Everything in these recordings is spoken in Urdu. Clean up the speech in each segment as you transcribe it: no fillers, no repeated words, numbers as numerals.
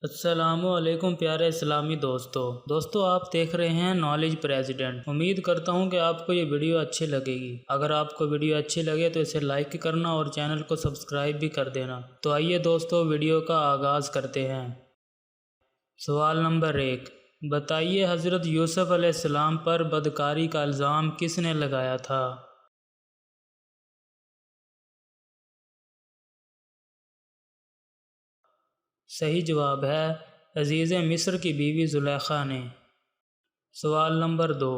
السلام علیکم پیارے اسلامی دوستو آپ دیکھ رہے ہیں نالج پریزیڈنٹ۔ امید کرتا ہوں کہ آپ کو یہ ویڈیو اچھی لگے گی۔ اگر آپ کو ویڈیو اچھی لگے تو اسے لائک کرنا اور چینل کو سبسکرائب بھی کر دینا۔ تو آئیے دوستو ویڈیو کا آغاز کرتے ہیں۔ سوال نمبر 1، بتائیے حضرت یوسف علیہ السلام پر بدکاری کا الزام کس نے لگایا تھا؟ صحیح جواب ہے عزیز مصر کی بیوی زلیخا نے۔ سوال نمبر 2،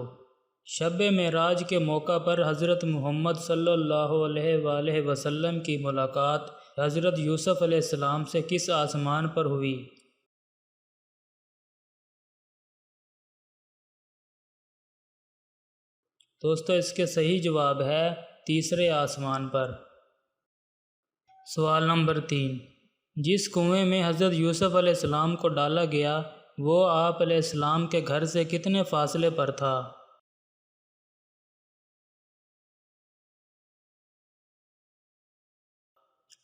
شب معراج کے موقع پر حضرت محمد صلی اللہ علیہ وآلہ وسلم کی ملاقات حضرت یوسف علیہ السلام سے کس آسمان پر ہوئی؟ دوستو اس کے صحیح جواب ہے تیسرے آسمان پر۔ سوال نمبر 3، جس کنویں میں حضرت یوسف علیہ السلام کو ڈالا گیا وہ آپ علیہ السلام کے گھر سے کتنے فاصلے پر تھا؟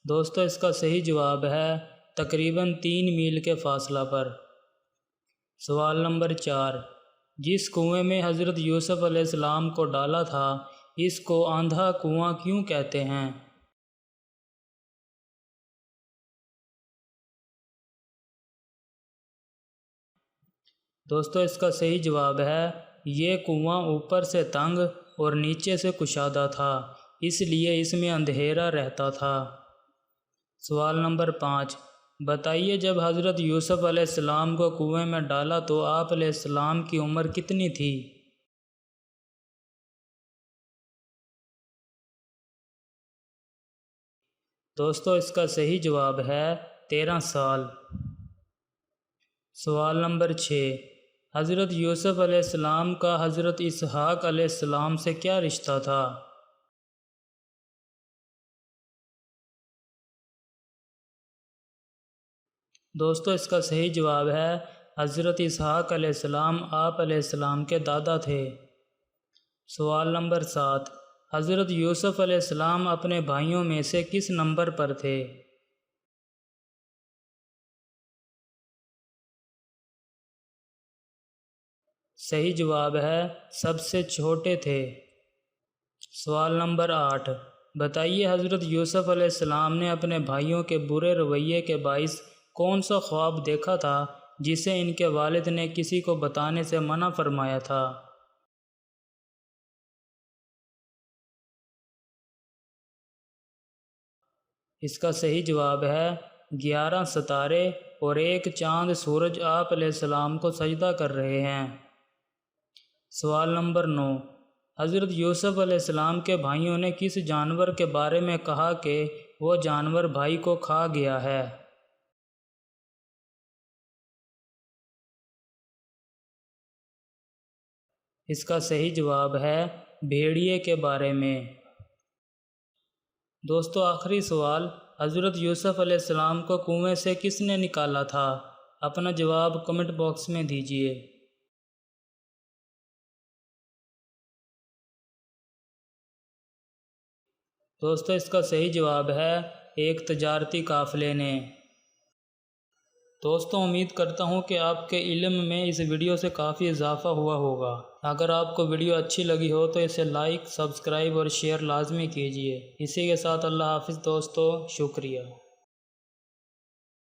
دوستو اس کا صحیح جواب ہے تقریباً 3 میل کے فاصلہ پر۔ سوال نمبر 4، جس کنویں میں حضرت یوسف علیہ السلام کو ڈالا تھا اس کو آندھا کنواں کیوں کہتے ہیں؟ دوستو اس کا صحیح جواب ہے یہ کنواں اوپر سے تنگ اور نیچے سے کشادہ تھا، اس لیے اس میں اندھیرا رہتا تھا۔ سوال نمبر 5، بتائیے جب حضرت یوسف علیہ السلام کو کنویں میں ڈالا تو آپ علیہ السلام کی عمر کتنی تھی؟ دوستو اس کا صحیح جواب ہے 13 سال۔ سوال نمبر 6، حضرت یوسف علیہ السلام کا حضرت اسحاق علیہ السلام سے کیا رشتہ تھا؟ دوستو اس کا صحیح جواب ہے حضرت اسحاق علیہ السلام آپ علیہ السلام کے دادا تھے۔ سوال نمبر 7، حضرت یوسف علیہ السلام اپنے بھائیوں میں سے کس نمبر پر تھے؟ صحیح جواب ہے سب سے چھوٹے تھے۔ سوال نمبر 8، بتائیے حضرت یوسف علیہ السلام نے اپنے بھائیوں کے برے رویے کے باعث کون سا خواب دیکھا تھا جسے ان کے والد نے کسی کو بتانے سے منع فرمایا تھا؟ اس کا صحیح جواب ہے 11 ستارے اور 1 چاند سورج آپ علیہ السلام کو سجدہ کر رہے ہیں۔ سوال نمبر 9، حضرت یوسف علیہ السلام کے بھائیوں نے کس جانور کے بارے میں کہا کہ وہ جانور بھائی کو کھا گیا ہے؟ اس کا صحیح جواب ہے بھیڑیے کے بارے میں۔ دوستو آخری سوال، حضرت یوسف علیہ السلام کو کنویں سے کس نے نکالا تھا؟ اپنا جواب کمنٹ باکس میں دیجیے۔ دوستو اس کا صحیح جواب ہے ایک تجارتی قافلے نے۔ دوستو امید کرتا ہوں کہ آپ کے علم میں اس ویڈیو سے کافی اضافہ ہوا ہوگا۔ اگر آپ کو ویڈیو اچھی لگی ہو تو اسے لائک، سبسکرائب اور شیئر لازمی کیجیے۔ اسی کے ساتھ اللہ حافظ دوستو، شکریہ۔